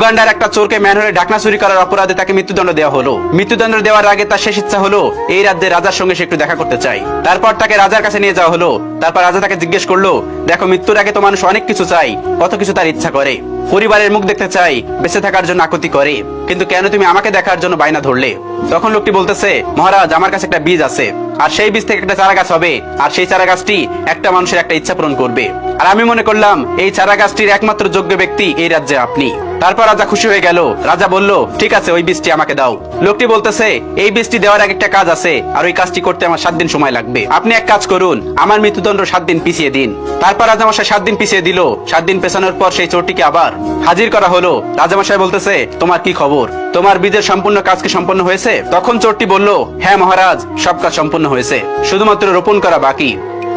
উগান্ডার একটা চোরকে ম্যানহোলে ঢাকনা চুরি করার অপরাধে তাকে মৃত্যুদণ্ড দেওয়া হলো। মৃত্যুদণ্ড দেওয়ার আগে তার শেষ ইচ্ছা হলো এই রাজ্যের রাজার সঙ্গে সে একটু দেখা করতে চাই। তারপর তাকে রাজার কাছে নিয়ে যাওয়া হলো। তারপর রাজা তাকে জিজ্ঞেস করলো, দেখো, মৃত্যুর আগে তো মানুষ অনেক কিছু চাই, কত কিছু তার ইচ্ছা করে, পরিবারের মুখ দেখতে চাই, বেঁচে থাকার জন্য আকুতি করে, কিন্তু কেন তুমি আমাকে দেখার জন্য বায়না ধরলে? তখন লোকটি বলতেছে, মহারাজ, আমার কাছে একটা বীজ আছে, আর সেই বীজ থেকে একটা চারা গাছ হবে, আর সেই চারা গাছটি একটা মানুষের একটা ইচ্ছা পূরণ করবে। আর আমি মনে করলাম এই চারা গাছটির একমাত্র যোগ্য ব্যক্তি এই রাজ্যে আপনি। তারপর রাজা খুশি হয়ে গেল। রাজা বলল, ঠিক আছে, ওই বীজটি আমাকে দাও। লোকটি বলতেছে, এই বীজটি দেওয়ার আগে একটা কাজ আছে, আর ওই কাজটি করতে আমার 7 দিন সময় লাগবে। আপনি এক কাজ করুন, আমার মৃত্যুদণ্ড 7 দিন পিছিয়ে দিন। তারপর রাজামশাই 7 দিন পিছিয়ে দিল। 7 দিন পেছানোর পর সেই চোরটিকে আবার হাজির করা হলো। রাজামশাই বলতেছে, তোমার কি খবর? তোমার বীজের সম্পূর্ণ কাজ কি সম্পন্ন হয়েছে? তখন চোরটি বলল, হ্যাঁ মহারাজ, সব কাজ সম্পন্ন হয়েছে, শুধুমাত্র রোপণ করা বাকি।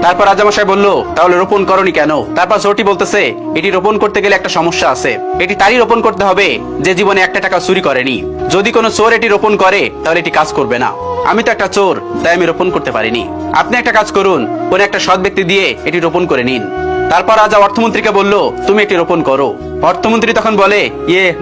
তারপর রাজামশাই বলল, তাহলে রোপণ করনি কেন? তারপর চোরটি বলতেছে, এটি রোপণ করতে গেলে একটা সমস্যা আছে। এটি তারই রোপণ করতে হবে যে জীবনে একটা টাকা চুরি করেনি। যদি কোনো চোর এটি রোপণ করে তাহলে এটি কাজ করবে না। আমি তো একটা চোর, তাই আমি রোপণ করতে পারিনি। আপনি একটা কাজ করুন, কোন একটা সৎ ব্যক্তি দিয়ে এটি রোপণ করে নিন। তারপর রাজা অর্থমন্ত্রীকে বলল, তুমি এটি রোপণ করো। অর্থমন্ত্রী তখন বলে,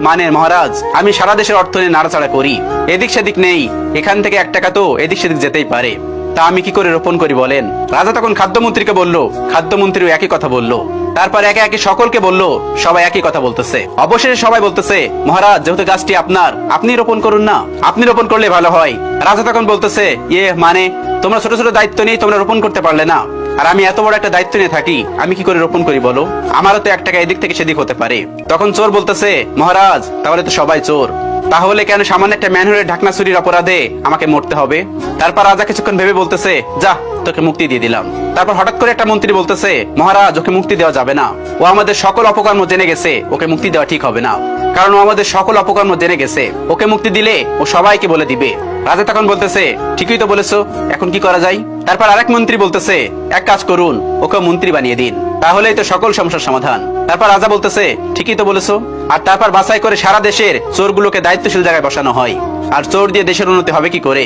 মানে মহারাজ, আমি সারা দেশের অর্থ নিয়ে নাড়াচাড়া করি, এদিক সেদিক নেই, এখান থেকে 1 টাকা তো এদিক সেদিক যেতেই পারে, তা আমি কি করে রোপণ করি বলেন? রাজা তখন খাদ্যমন্ত্রীকে বলল, খাদ্যমন্ত্রীও একই কথা বলল। তারপর একে একে সকলকে বলল, সবাই একই কথা বলতেছে। অবশেষে সবাই বলতেছে, মহারাজ, যেহেতু গাছটি আপনার, আপনি রোপণ করুন না, আপনি রোপণ করলে ভালো হয়। রাজা তখন বলতেছে, মানে তোমরা ছোট ছোট দায়িত্ব নিয়ে তোমরা রোপণ করতে পারলে না, আর আমি এত বড় একটা দায়িত্ব নিয়ে থাকি, আমি কি করে রোপণ করি বলো? আমারও তো 1 টাকা এদিক থেকে সেদিক হতে পারে। তখন চোর বলতেছে, মহারাজ, তাহলে তো সবাই চোর, তাহলে কেন সামান্য একটা ম্যানহোলের ঢাকনা চুরির অপরাধে আমাকে মরতে হবে? তারপর রাজা কিছুক্ষণ ভেবে বলতেছে, যা, তোকে মুক্তি দিয়ে দিলাম। তারপর হঠাৎ করে একটা মন্ত্রী বলতেছে, মহারাজ, ওকে মুক্তি দেওয়া যাবে না, ও আমাদের সকল অপকর্ম জেনে গেছে, ওকে মুক্তি দেওয়া ঠিক হবে না, কারণ ও আমাদের সকল অপকর্ম জেনে গেছে, ওকে মুক্তি দিলে ও সবাইকে বলে দিবে। রাজা তখন বলতেছে, ঠিকই তো বলেছো, এখন কি করা যায়? তারপর আরেক মন্ত্রী বলতেছে, এক কাজ করুন, ওকে মন্ত্রী বানিয়ে দিন, তাহলেই তো সকল সমস্যার সমাধান। তারপর রাজা বলতেছে, ঠিকই তো বলেছো। আর তারপর বাছাই করে সারা দেশের চোরগুলোকে দায়িত্বশীল জায়গায় বসানো হয়। আর চোর দিয়ে দেশের উন্নতি হবে কি করে?